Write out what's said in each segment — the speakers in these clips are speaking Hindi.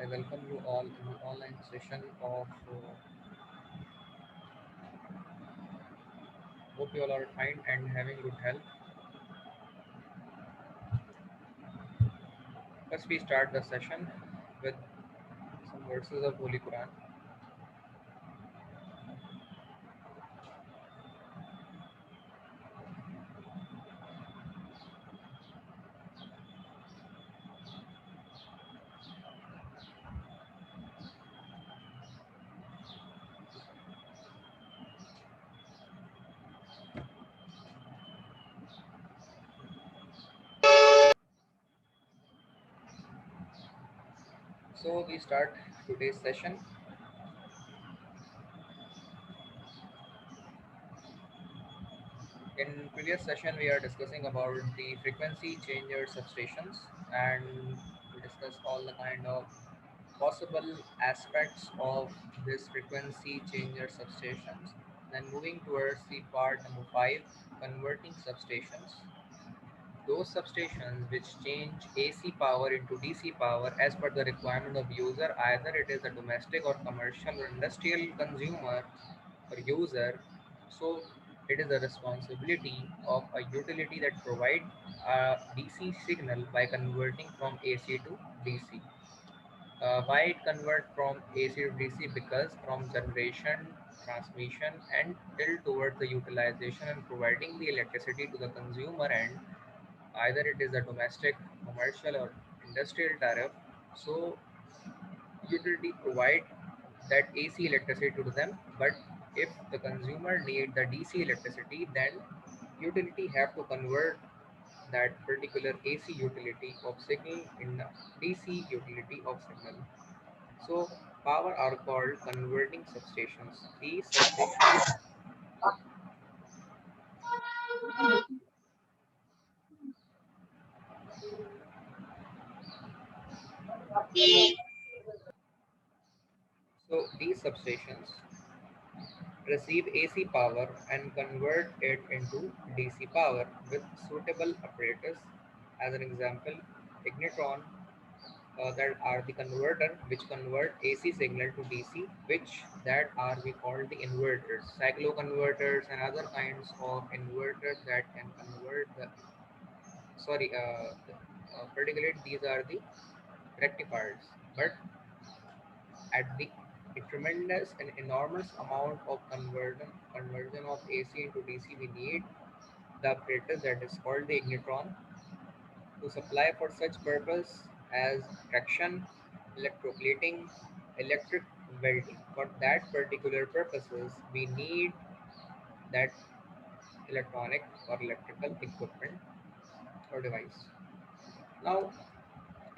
I welcome you all in the online session of hope you all are fine and having good health. First, we start the session with some verses of Holy Quran. So, we start today's session. In previous session, we are discussing about the frequency changer substations, and we discussed all the kind of possible aspects of this frequency changer substations. Then moving towards the part number 5, converting substations. Those substations which change AC power into DC power as per the requirement of user, either it is a domestic or commercial or industrial consumer or user. So it is a responsibility of a utility that provide a DC signal by converting from AC to DC. Why it convert from AC to DC? Because from generation, transmission, and till towards the utilization and providing the electricity to the consumer end, either it is a domestic, commercial, or industrial tariff. So utility provide that AC electricity to them. But if the consumer need the DC electricity, then utility have to convert that particular AC utility of signal in a DC utility of signal. So power are called converting substations. These substations, these substations receive AC power and convert it into DC power with suitable apparatus. As an example, ignitron, that are the converter which convert AC signal to DC, which that are we call the inverters, cyclo converters, and other kinds of inverters that can convert the particularly these are the rectifiers. But at the a tremendous and enormous amount of conversion of AC into DC, we need the apparatus that is called the ignitron to supply for such purpose as traction, electroplating, electric welding. For that particular purposes, we need that electronic or electrical equipment or device. Now,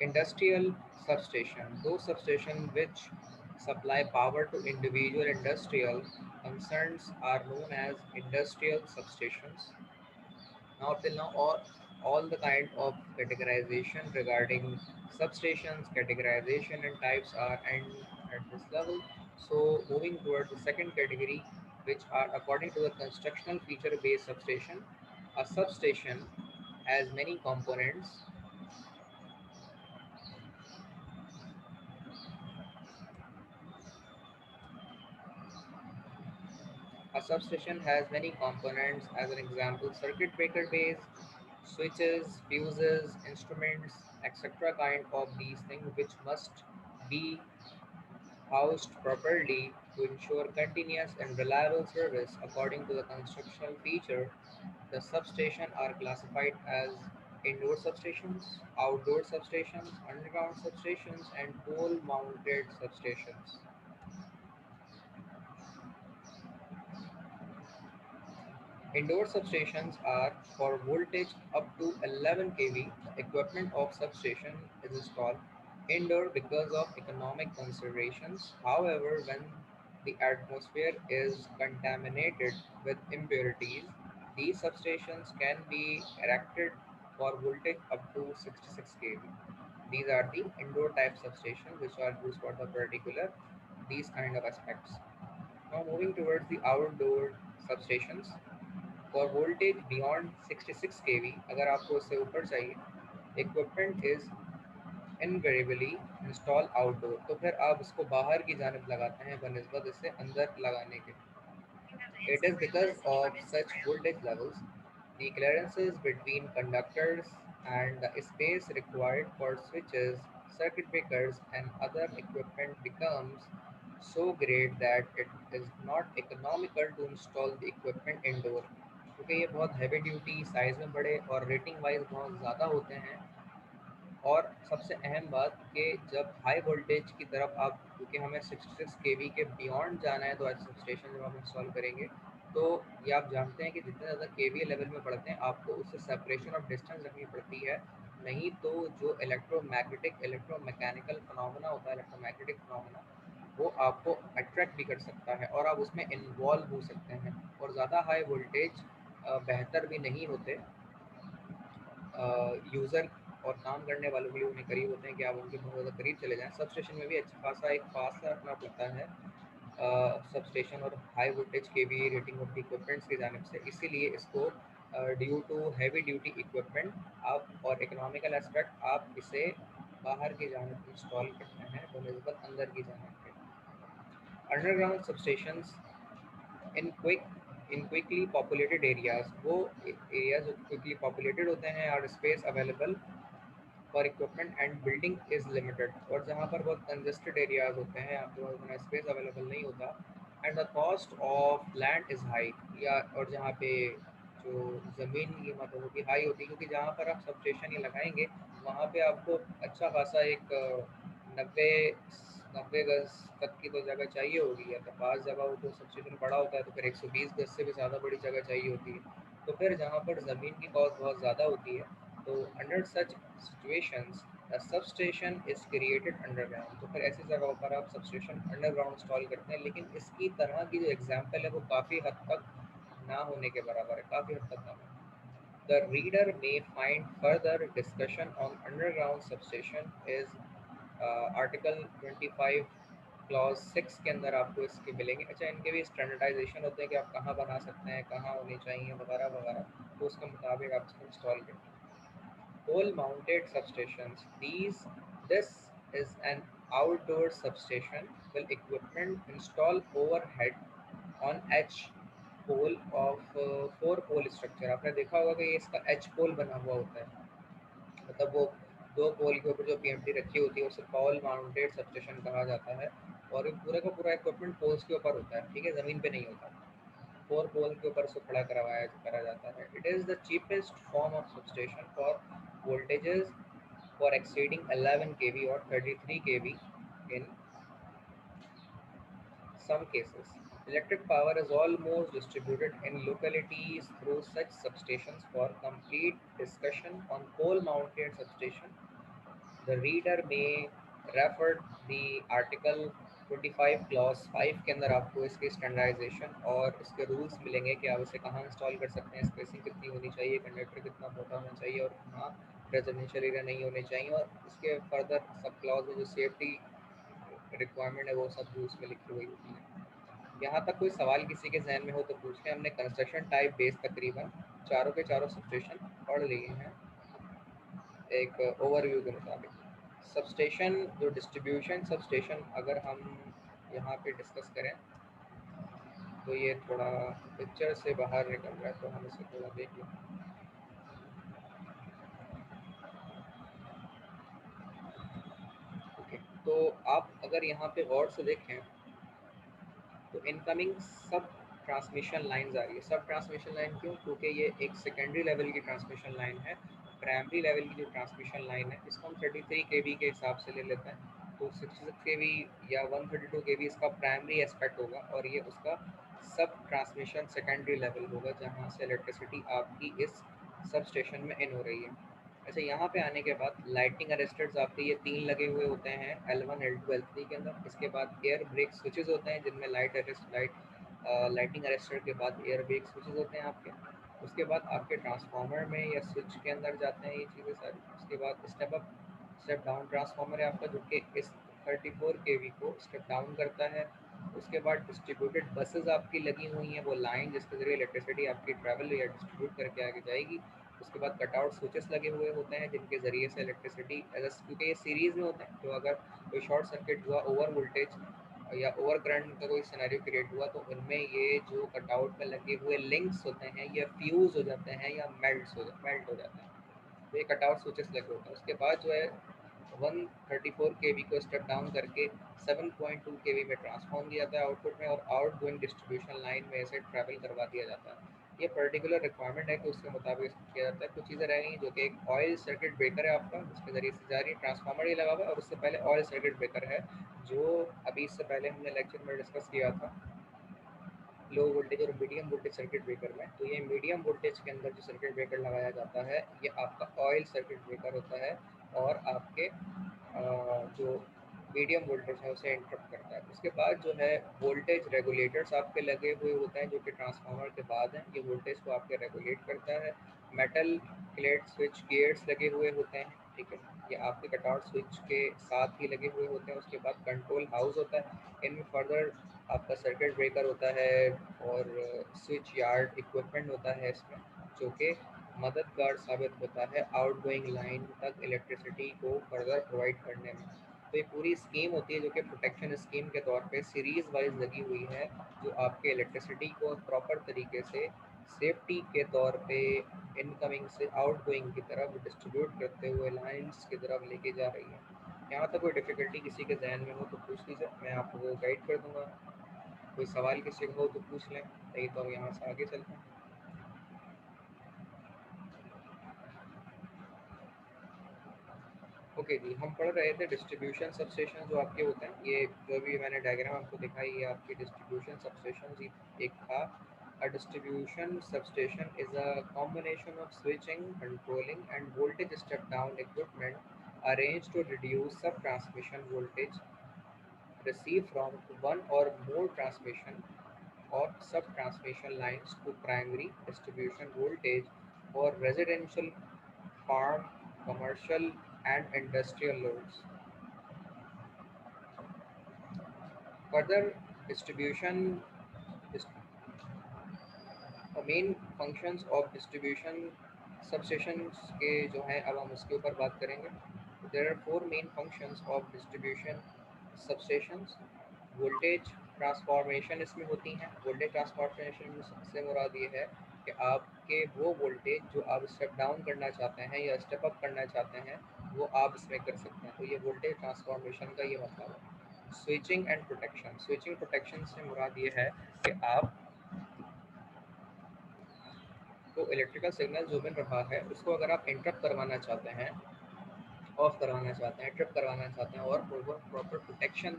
industrial substation, those substations which supply power to individual industrial concerns are known as industrial substations. Now till now all the kind of categorization regarding substations, categorization and types are and at this level. So moving towards the second category, which are according to the constructional feature based substation. A substation has many components. A substation has many components, as an example, circuit breaker base, switches, fuses, instruments, etc. kind of these things which must be housed properly to ensure continuous and reliable service. According to the constructional feature, the substations are classified as indoor substations, outdoor substations, underground substations, and pole mounted substations. Indoor substations are for voltage up to 11 kV. The equipment of substation is installed indoor because of economic considerations. However, when the atmosphere is contaminated with impurities, these substations can be erected for voltage up to 66 kV. These are the indoor type substations which are used for the particular these kind of aspects. Now moving towards the outdoor substations. For voltage beyond 66 केवी, अगर आपको उससे ऊपर चाहिए, equipment is invariably install outdoor, तो फिर आप उसको बाहर की जानब लगाते हैं बनस्बत इससे अंदर लगाने के। It is because of such voltage levels, the clearances between conductors and the space required for switches, circuit breakers, and other equipment becomes so great that it is not economical to install the equipment indoor. क्योंकि ये बहुत हैवी ड्यूटी, साइज़ में बड़े और रेटिंग वाइज बहुत ज़्यादा होते हैं। और सबसे अहम बात कि जब हाई वोल्टेज की तरफ आप, क्योंकि हमें 66 केवी के बियॉन्ड जाना है, तो सब स्टेशन जब आप इंस्टॉल करेंगे तो ये आप जानते हैं कि जितने ज़्यादा केवी लेवल में बढ़ते हैं आपको उससे सेपरेशन ऑफ डिस्टेंस रखनी पड़ती है। नहीं तो जो इलेक्ट्रोमैग्नेटिक इलेक्ट्रोमैकेनिकल फिनोमेना होता है, इलेक्ट्रोमैग्नेटिक फिनोमेना, वो आपको अट्रैक्ट भी कर सकता है और आप उसमें इन्वॉल्व हो सकते हैं। और ज़्यादा हाई वोल्टेज बेहतर भी नहीं होते यूज़र और काम करने वालों के लिए। उन्हें करीब होते हैं कि आप उनके बहुत ज़्यादा करीब चले जाएँ। सब स्टेशन में भी अच्छा खासा एक फासला रखना पड़ता है सब स्टेशन और हाई वोल्टेज के भी रेटिंग ऑफ द इक्विपमेंट्स की जानिब से। इसीलिए इसको due to heavy duty equipment आप और इकोनॉमिकल एस्पेक्ट आप इसे बाहर की जानिब इंस्टॉल करते हैं बनस्बत अंदर की जानिब के। अंडरग्राउंड सबस्टेशंस इन क्विकली पॉपुलेटेड एरियाज, वो एरियाज जो क्विकली पॉपुलेटेड होते हैं और space available for equipment and building is limited, और जहाँ पर बहुत कंजेस्टेड एरियाज होते हैं, आपके पास उतना स्पेस अवेलेबल नहीं होता। And the cost of land is high, या और जहाँ पे जो ज़मीन की कीमत है वो भी हाई होती है, क्योंकि जहाँ पर आप सब स्टेशन ही लगाएंगे वहाँ पे आपको अच्छा खासा एक 90 90 गज तक की तो जगह चाहिए होगी, या तो पास जगह हो तो सब स्टेशन बड़ा होता है तो फिर 120 गज से भी ज़्यादा बड़ी जगह चाहिए होती है। तो फिर जहाँ पर ज़मीन की कॉस्ट बहुत ज़्यादा होती है, तो under such situations the substation is created underground, तो फिर ऐसी जगहों पर आप सबस्टेशन अंडरग्राउंड इंस्टॉल करते हैं। लेकिन इसकी तरह की जो एग्जांपल है वो काफ़ी हद तक ना होने के बराबर है, काफ़ी हद तक कम है। The reader may find further discussion on underground substation is article 25 clause 6 के अंदर आपको इसके मिलेंगे। अच्छा, इनके भी स्टैंडर्डाइजेशन होते हैं कि आप कहाँ बना सकते हैं, कहाँ होनी चाहिए वगैरह वगैरह, तो उसके मुताबिक आप इसको इंस्टॉल करते हैं। Pole mounted substations. This is an outdoor substation with equipment installed overhead on H pole of four pole structure। आपने देखा होगा कि ये इसका H पोल बना हुआ होता है, मतलब वो दो पोल के ऊपर जो पीएमटी रखी होती है उसे पोल माउंटेड सबस्टेशन कहा जाता है। और ये पूरे का पूरा इक्विपमेंट पोल्स के ऊपर होता है, ठीक है, ज़मीन पे नहीं होता। फोर पोल के ऊपर से खड़ा करवाया करा जाता है। It is the cheapest form of substation for voltages for exceeding 11 kV or 33 kV in some cases. Electric power is almost distributed in localities through such substations. For complete discussion on pole-mounted substation, the reader may refer the article 25 clause 5 के अंदर आपको इसके स्टैंडर्डाइजेशन और इसके रूल्स मिलेंगे कि आप इसे कहाँ इंस्टॉल कर सकते हैं, स्पेसिंग कितनी होनी चाहिए, कंडक्टर कितना मोटा होना चाहिए और कहाँ रेजिडेंशियल एरिया नहीं होने चाहिए, और इसके फर्दर सब क्लॉज में जो सेफ्टी रिक्वायरमेंट है वो सब भी उसमें लिखी हुई होती है। यहाँ तक कोई सवाल किसी के जहन में हो तो पूछ लें। हमने कंस्ट्रक्शन टाइप बेस तकरीबन चारों के चारों सबस्टेशन पढ़ लिए हैं एक ओवरव्यू के मुताबिक। सबस्टेशन जो डिस्ट्रीब्यूशन सबस्टेशन अगर हम यहाँ पे डिस्कस करें तो ये थोड़ा पिक्चर से बाहर निकल रहा है, तो हम इसे थोड़ा देख लें। ओके, तो आप अगर यहाँ पे गौर से देखें तो इनकमिंग सब ट्रांसमिशन लाइंस आ रही है। सब ट्रांसमिशन लाइन क्यों? क्योंकि ये एक सेकेंडरी लेवल की ट्रांसमिशन लाइन है। प्राइमरी लेवल की जो ट्रांसमिशन लाइन है इसको हम 33 केवी के हिसाब से ले लेते हैं, तो 66 केवी या 132 केवी इसका प्राइमरी एस्पेक्ट होगा, और ये उसका सब ट्रांसमिशन सेकेंडरी लेवल होगा जहाँ से इलेक्ट्रिसिटी आपकी इस सब स्टेशन में इन हो रही है। अच्छा, यहाँ पे आने के बाद लाइटिंग अरेस्टर्स आपके ये तीन लगे हुए होते हैं L1 L2 L3 के अंदर। इसके बाद एयर ब्रेक स्विचेस होते हैं जिनमें लाइटिंग अरेस्टर के बाद एयर ब्रेक स्विचेस होते हैं आपके। उसके बाद आपके ट्रांसफार्मर में या स्विच के अंदर जाते हैं ये चीज़ें सारी। उसके बाद step up step down transformer है आपका, जो कि इस 34 केवी को स्टेप डाउन करता है उसके बाद डिस्ट्रीब्यूटेड बसेस आपकी लगी हुई हैं, वो लाइन जिसके ज़रिए इलेक्ट्रिसिटी आपकी ट्रैवल या डिस्ट्रीब्यूट करके आगे जाएगी। उसके बाद कटआउट स्विचेस लगे हुए होते हैं जिनके ज़रिए से इलेक्ट्रिसिटी क्योंकि ये सीरीज़ में होते हैं, तो अगर कोई शॉर्ट सर्किट हुआ, ओवर वोल्टेज या ओवर करंट का कोई सिनेरियो क्रिएट हुआ, तो उनमें ये जो कटआउट में लगे हुए लिंक्स होते हैं ये फ्यूज़ हो जाते हैं या मेल्ट हो जाते हैं। तो ये कटआउट स्विचेस लगे होते हैं। उसके बाद जो है 134 केवी को स्टेप डाउन करके 7.2 केवी में ट्रांसफॉर्म किया जाता है आउटपुट में, और आउट गोइंग डिस्ट्रीब्यूशन लाइन में ऐसे ट्रैवल करवा दिया जाता है। ये पर्टिकुलर रिक्वायरमेंट है कि उसके मुताबिक किया जाता है। कुछ चीज़ें रह गई जो कि एक ऑयल सर्किट ब्रेकर है आपका, जिसके ज़रिए से जा रही है, ट्रांसफार्मर ही लगा हुआ है, और उससे पहले ऑयल सर्किट ब्रेकर है जो अभी इससे पहले हमने लेक्चर में डिस्कस किया था लो वोल्टेज और मीडियम वोल्टेज सर्किट ब्रेकर में। तो ये मीडियम वोल्टेज के अंदर जो सर्किट ब्रेकर लगाया जाता है ये आपका ऑयल सर्किट ब्रेकर होता है, और आपके जो मीडियम वोल्टेज है उसे इंटरप्ट करता है। उसके बाद जो है वोल्टेज रेगुलेटर्स आपके लगे हुए होते हैं जो कि ट्रांसफार्मर के बाद हैं, ये वोल्टेज को आपके रेगुलेट करता है। मेटल प्लेट स्विच गियर्स लगे हुए होते हैं, ठीक है, ये आपके कटआउट स्विच के साथ ही लगे हुए होते हैं। उसके बाद कंट्रोल हाउस होता है, इनमें फर्दर आपका सर्किट ब्रेकर होता है और स्विच यार्ड इक्विपमेंट होता है इसमें, जो कि मददगार साबित होता है आउटगोइंग लाइन तक इलेक्ट्रिसिटी को फर्दर प्रोवाइड करने में। तो ये पूरी स्कीम होती है जो कि प्रोटेक्शन स्कीम के तौर पे सीरीज़ वाइज लगी हुई है, जो आपके इलेक्ट्रिसिटी को प्रॉपर तरीके से सेफ्टी के तौर पे इनकमिंग से आउटगोइंग की तरफ डिस्ट्रीब्यूट करते हुए लाइंस की तरफ लेके जा रही है। यहाँ तक कोई डिफ़िकल्टी किसी के जहन में हो तो पूछ लीजिए, मैं आपको गाइड कर दूँगा। कोई सवाल किसी को हो तो पूछ लें, नहीं तो हम यहाँ से आगे चलते हैं। ओके जी, हम पढ़ रहे थे डिस्ट्रीब्यूशन सबस्टेशन जो आपके होते हैं, ये जो भी मैंने डायग्राम आपको दिखाई ये आपकी डिस्ट्रीब्यूशन सबस्टेशन ही एक था। A distribution substation is a combination of switching, controlling and voltage step down equipment arranged to reduce sub transmission voltage received from one or more transmission or sub-transmission lines to primary distribution voltage for residential, farm, commercial and industrial loads. Further, distribution main functions of distribution substations के जो हैं अब हम उसके ऊपर बात करेंगे। There are four main functions of distribution substations. Voltage transformation इसमें होती हैं। वोल्टेज ट्रांसफॉर्मेशन से मुराद ये है कि आपके वो वोल्टेज जो आप स्टेप डाउन करना चाहते हैं या स्टेप अप करना चाहते हैं वो आप इसमें कर सकते हैं। तो ये वोल्टेज ट्रांसफॉर्मेशन का ये मतलब है। Switching and protection, switching protection से मुराद ये है कि आप को इलेक्ट्रिकल सिग्नल जो मिल रहा है उसको अगर आप इंटरप्ट करवाना चाहते हैं, ऑफ करवाना चाहते हैं, ट्रिप करवाना चाहते हैं और प्रॉपर प्रोटेक्शन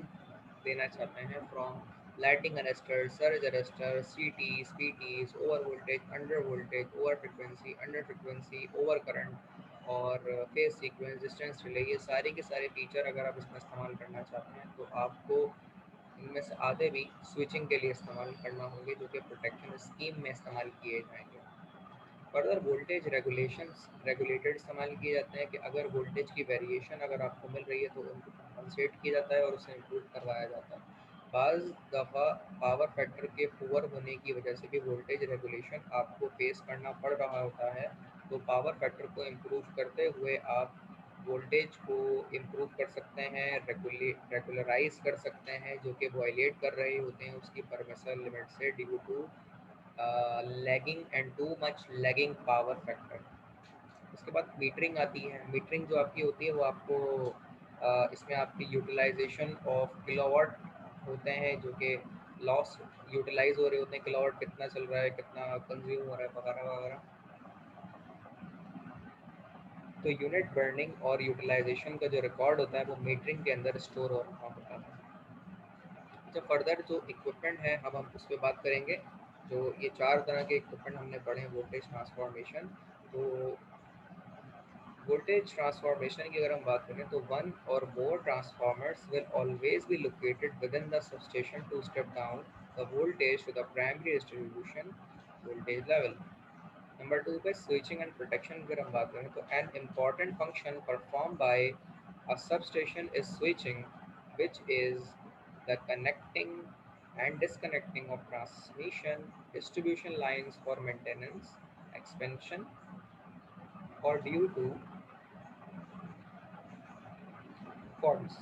देना चाहते हैं from lighting arrester, surge arrester, CTs, PTs, over voltage, under voltage, over frequency, under frequency, over current और फेज सीक्वेंस, डिस्टेंस रिले, ये सारे के सारे फीचर अगर आप इसमें इस्तेमाल करना चाहते हैं तो आपको इनमें से आधे भी स्विचिंग के लिए इस्तेमाल करना होंगे जो कि प्रोटेक्शन स्कीम में इस्तेमाल किए जाएंगे। फर्दर वोल्टेज रेगुलेटेड इस्तेमाल किए जाते हैं कि अगर वोल्टेज की वेरिएशन अगर आपको मिल रही है तो उनको कंपनसेट किया जाता है और उसे इम्प्रूव करवाया जाता है। बाज़ दफ़ा पावर फैक्टर के पुअर होने की वजह से भी वोल्टेज रेगुलेशन आपको फेस करना पड़ रहा होता है, तो पावर फैक्टर को इम्प्रूव करते हुए आप वोल्टेज को इम्प्रूव कर सकते हैं, रेगुलराइज कर सकते हैं जो कि वायलेट कर रहे होते हैं उसकी परमिशन लिमिट से due to lagging and too much lagging power factor. उसके बाद मीटरिंग आती है। मीटरिंग जो आपकी होती है वो आपको इसमें आपकी यूटिलाइजेशन ऑफ किलोवाट होते हैं जो कि लॉस यूटिलाइज हो रहे होते हैं, किलोवाट कितना चल रहा है, कितना कंज्यूम हो रहा है वगैरह वगैरह। तो यूनिट बर्निंग और यूटिलाइजेशन का जो रिकॉर्ड होता है वो मीटरिंग के अंदर स्टोर हो रहा होता है। अच्छा, फर्दर जो इक्विपमेंट है अब हम उस पर बात करेंगे। जो ये चार तरह के इक्विपमेंट हमने पढ़े हैं वोल्टेज ट्रांसफॉर्मेशन। तो वोल्टेज ट्रांसफॉर्मेशन की अगर हम बात करें तो वन और more transformers will always be located within the substation to step down the voltage to the primary distribution voltage level. Number two पे स्विचिंग एंड प्रोटेक्शन की अगर हम बात करें तो an important function perform by a substation is switching, which is the connecting. and disconnecting of transmission distribution lines for maintenance, expansion or due to faults।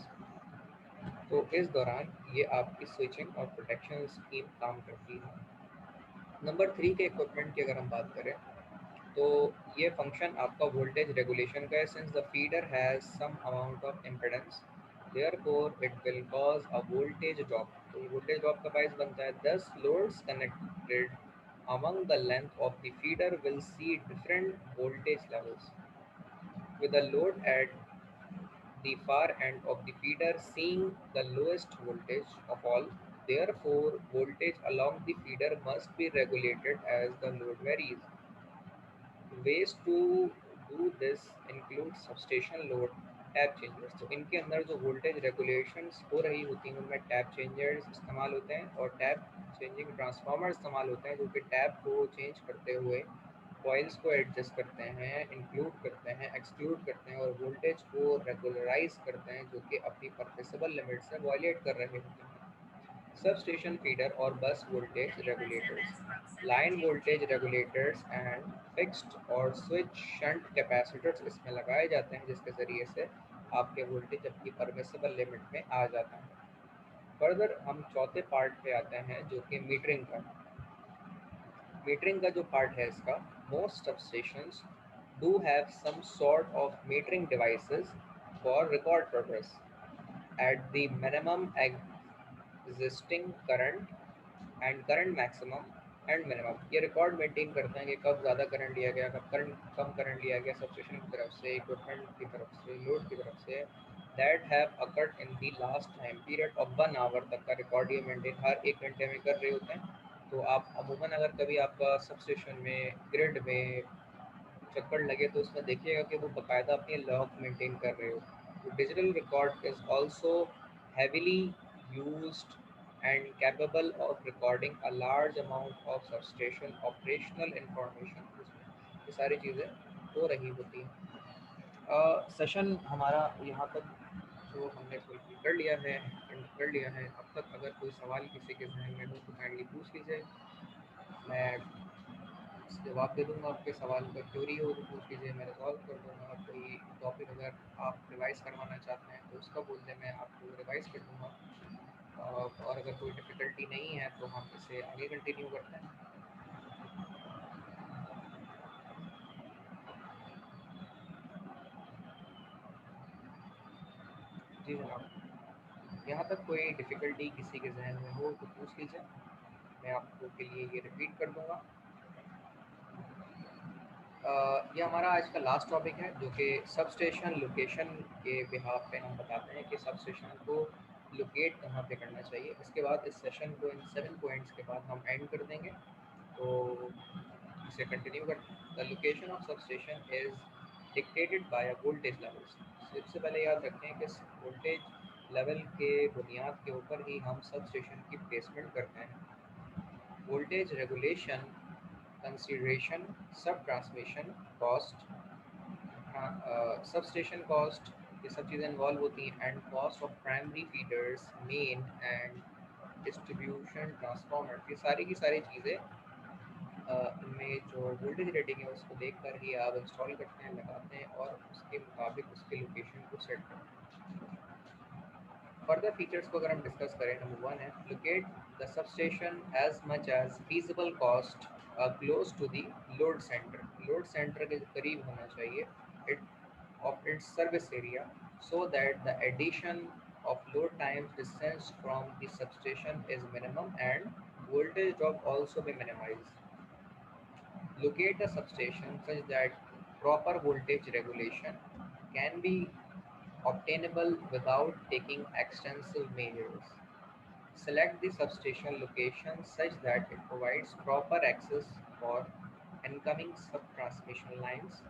तो इस दौरान ये आपकी स्विचिंग और प्रोटेक्शन स्कीम काम करती है। नंबर 3 के इक्विपमेंट की अगर हम बात करें तो ये फंक्शन आपका वोल्टेज रेगुलेशन का है। Since the feeder has some amount of impedance therefore it will cause a voltage drop. तो ये वोल्टेज ड्रॉप का बायस बनता है। दस loads connected among the length of the feeder will see different voltage levels with a load at the far end of the feeder seeing the lowest voltage of all. Therefore, voltage along the feeder must be regulated as the load varies. Ways to do this include substation load, tap changers. तो इनके अंदर जो वोल्टेज रेगुलेशंस हो रही होती हैं उनमें टैप चेंजर्स इस्तेमाल होते हैं और टैप चेंजिंग ट्रांसफार्मर इस्तेमाल होते हैं जो कि टैप को चेंज करते हुए कॉइल्स को एडजस्ट करते हैं, इंक्लूड करते हैं, एक्सक्लूड करते हैं और वोल्टेज को रेगुलराइज करते हैं जो कि अपनी परमिसिबल लिमिट से वायलेट कर रहे होते हैं। Substation feeder or bus voltage regulators, line voltage regulators and fixed और switch shunt capacitors इसमें लगाए जाते हैं जिसके ज़रिए से आपके वोल्टेज अपनी परमिसिबल लिमिट में आ जाता है। फर्दर हम चौथे पार्ट पे आते हैं जो कि मीटरिंग का। मीटरिंग का जो पार्ट है इसका, most substations do have some sort of metering devices for record purpose at the minimum existing current and current maximum and minimum. ये रिकॉर्ड मेंटेन करते हैं कि कब ज़्यादा करंट लिया गया, कब करंट कम करंट लिया गया सबस्टेशन की तरफ से, इक्विपमेंट की तरफ से, लोड की तरफ से। That have occurred in the last time period of 1 hour तक का रिकॉर्ड ये मेंटेन हर 1 घंटे में कर रहे होते हैं। तो आप अमूमन अगर कभी आपका सबस्टेशन में ग्रिड में चक्कर लगे तो उसमें देखिएगा कि वो बाकायदा अपनी लॉक मेंटेन कर रहे हो। तो digital record is also heavily used and capable of recording a large amount of substation operational information। ये सारी चीज़ें हो रही होती हैं। सेशन हमारा यहाँ तक जो हमने फुलफिल कर लिया है, एंड कर लिया है। अब तक अगर कोई सवाल किसी के जहन में हो तो काइंडली पूछ लीजिए, मैं जवाब दे दूंगा। आपके सवाल का क्यूरी हो तो पूछ लीजिए, मैं रिजॉल्व कर दूंगा। कोई टॉपिक अगर आप रिवाइज़ करवाना चाहते हैं तो उसका बोल दें, मैं आपको रिवाइज़ कर दूंगा। और अगर कोई डिफ़िकल्टी नहीं है तो हम इसे आगे कंटिन्यू करते हैं। जी जनाब, यहाँ तक कोई डिफ़िकल्टी किसी के जहन में हो तो पूछ लीजिए, मैं आपको के लिए ये रिपीट कर दूंगा। ये हमारा आज का लास्ट टॉपिक है जो कि सबस्टेशन लोकेशन के बिहाफ पे हम बताते हैं कि सबस्टेशन को लोकेट कहाँ पे करना चाहिए। इसके बाद इस सेशन को इन 7 पॉइंट्स के बाद हम एंड कर देंगे। तो इसे कंटिन्यू कर। The location of substation is dictated bye a voltage levels. सबसे पहले याद रखें कि वोल्टेज लेवल के बुनियाद के ऊपर ही हम सबस्टेशन की प्लेसमेंट करते हैं। वोल्टेज रेगुलेशन कंसीडरेशन, सब ट्रांसमिशन कॉस्ट, सबस्टेशन कॉस्ट, ये सब चीज़ें इन्वॉल्व होती हैं। And cost of primary feeders, main and distribution transformer, ये सारी की सारी चीज़ें इनमें जो वोल्टेज रेटिंग है उसको देख कर ही आप इंस्टॉल करते हैं, लगाते हैं और उसके मुताबिक उसके लोकेशन को सेट करते हैं। फर्दर फीचर्स को अगर हम डिस्कस करें, नंबर 1 है locate the substation as much as feasible cost close to the load center. Load center के करीब होना चाहिए it of its service area so that the addition of load times distance from the substation is minimum and voltage drop also be minimized. Locate the substation such that proper voltage regulation can be obtainable without taking extensive measures. Select the substation location such that it provides proper access for incoming sub-transmission lines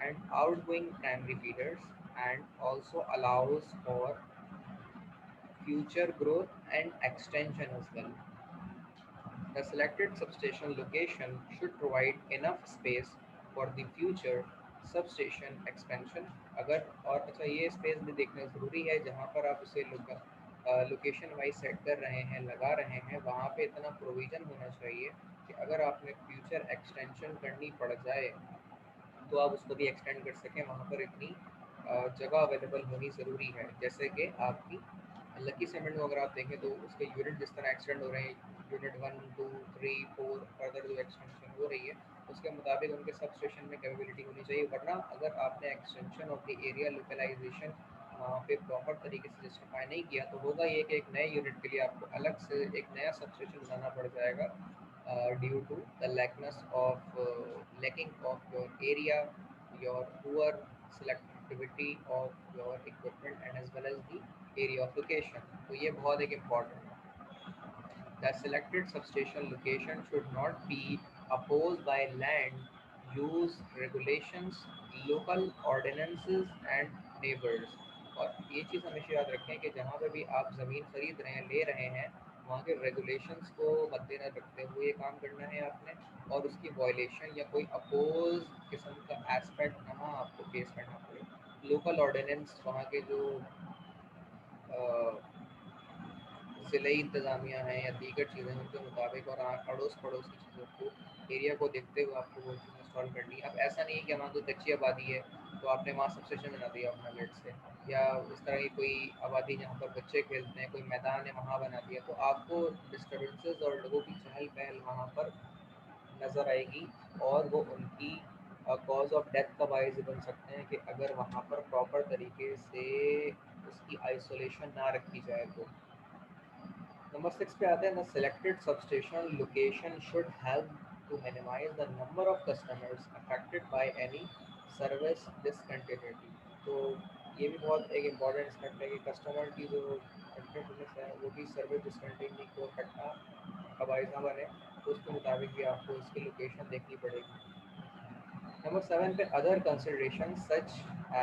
and outgoing primary feeders and also allows for future growth and extension as well. The selected substation location should provide enough space for the future substation expansion। अगर और अच्छा ये स्पेस भी देखना ज़रूरी है जहाँ पर आप उसे लोकेशन वाइज सेट कर रहे हैं, लगा रहे हैं, वहाँ पे इतना प्रोविज़न होना चाहिए कि अगर आपने फ्यूचर एक्सटेंशन करनी पड़ जाए तो आप उसको भी एक्सटेंड कर सकें। वहाँ पर इतनी जगह अवेलेबल होनी ज़रूरी है। जैसे कि आपकी लकी सेमेंट को अगर आप देखें तो उसके यूनिट जिस तरह एक्सटेंड हो रहे हैं, यूनिट 1 2 3 4 फर्दर जो एक्सटेंशन हो रही है उसके मुताबिक उनके सब स्टेशन में कैपेबिलिटी होनी चाहिए। वरना अगर आपने extension of the area localization वहाँ पे प्रॉपर तरीके से जस्टिफाई नहीं किया तो होगा ये कि एक नए यूनिट के लिए आपको अलग से एक नया सब स्टेशन बनाना पड़ जाएगा, due to the lacking of your area, your poor selectivity of your equipment and as well as the area of location. तो ये बहुत एक important है. The selected substation location should not be opposed by land use regulations, local ordinances and neighbors. और ये चीज़ हमेशा याद रखें कि जहाँ पे भी आप ज़मीन खरीद रहे हैं, ले रहे हैं, वहाँ के रेगुलेशंस को मद्देनजर रखते हुए ये काम करना है आपने, और उसकी वायलेशन या कोई अपोज किस्म का एस्पेक्ट ना आपको फेस करना पड़े। लोकल ऑर्डिनेंस वहाँ के जो ज़िले इंतज़ामिया हैं या दीगर चीज़ें हैं उनके मुताबिक, और अड़ोस पड़ोस की चीज़ों को, एरिया को देखते हुए आपको वो चीज़ इंस्टॉल करनी है। अब ऐसा नहीं है कि वहाँ कोई कच्ची आबादी है तो आपने वहाँ सबस्टेशन बना दिया अपना लेट से, या इस तरह की कोई आबादी जहाँ पर बच्चे खेलते हैं, कोई मैदान है वहाँ बना दिया, तो आपको डिस्टर्बेंसेस और लोगों की चहल पहल वहाँ पर नज़र आएगी, और वो उनकी कॉज ऑफ डेथ का बायस बन सकते हैं कि अगर वहाँ पर प्रॉपर तरीके से उसकी आइसोलेशन ना रखी जाए तो। नंबर 6 पे आते हैं, the selected substation location should help to minimize the number of customers affected by any service discontinuity. तो ये भी बहुत एक इम्पॉर्टेंट एस्पेक्ट है कि कस्टमर की जो कंटिन्यूस है वो भी सर्विस डिसकंटिन्यूटी को इकट्ठा का बायस ना बने, तो उसके मुताबिक भी आपको इसकी लोकेशन देखनी पड़ेगी। नंबर 7 पे other consideration such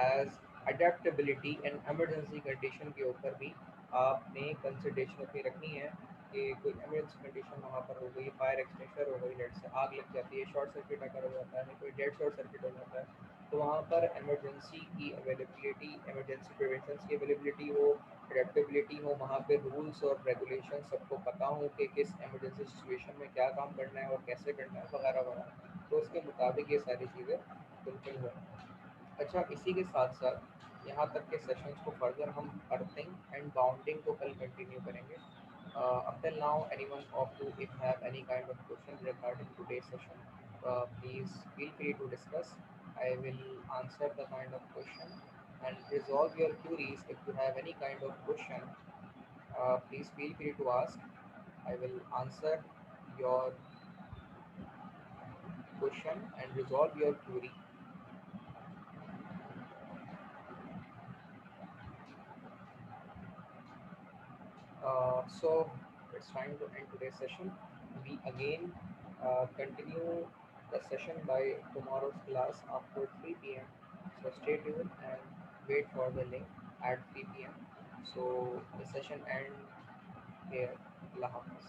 as adaptability and emergency condition के ऊपर भी आपने कंसिडरेशन अपनी रखनी है कि कोई इमरजेंसी कंडीशन वहाँ पर हो गई, फायर एक्सटेंशन हो गई, लेट से आग लग जाती है, शॉर्ट सर्किट अगर हो जाता है, कोई डेड शॉर्ट सर्किट हो जाता है, तो वहाँ पर इमरजेंसी की अवेलेबिलिटी, इमरजेंसी प्रिवेंशन की अवेलेबिलिटी हो, अडेप्टेबिलिटी हो, वहाँ पे रूल्स और रेगुलेशन सबको पता हो कि किस इमरजेंसी सिचुएशन में क्या काम करना है और कैसे करना है वगैरह वगैरह, तो उसके मुताबिक ये सारी चीज़ें फुलफिल हो। अच्छा, इसी के साथ साथ यहाँ तक के सेशंस को फर्दर हम अर्थिंग एंड बाउंडिंग को कल कंटिन्यू करेंगे। Up till now, anyone of you if have any kind of question regarding today's session, please feel free to discuss. I will answer the kind of question and resolve your queries. If you have any kind of question, please feel free to ask. I will answer your question and resolve your query. So it's time to end today's session. We again continue the session by tomorrow's class after 3 p.m. So stay tuned and wait for the link at 3 p.m. So the session end here. Allah Hafiz.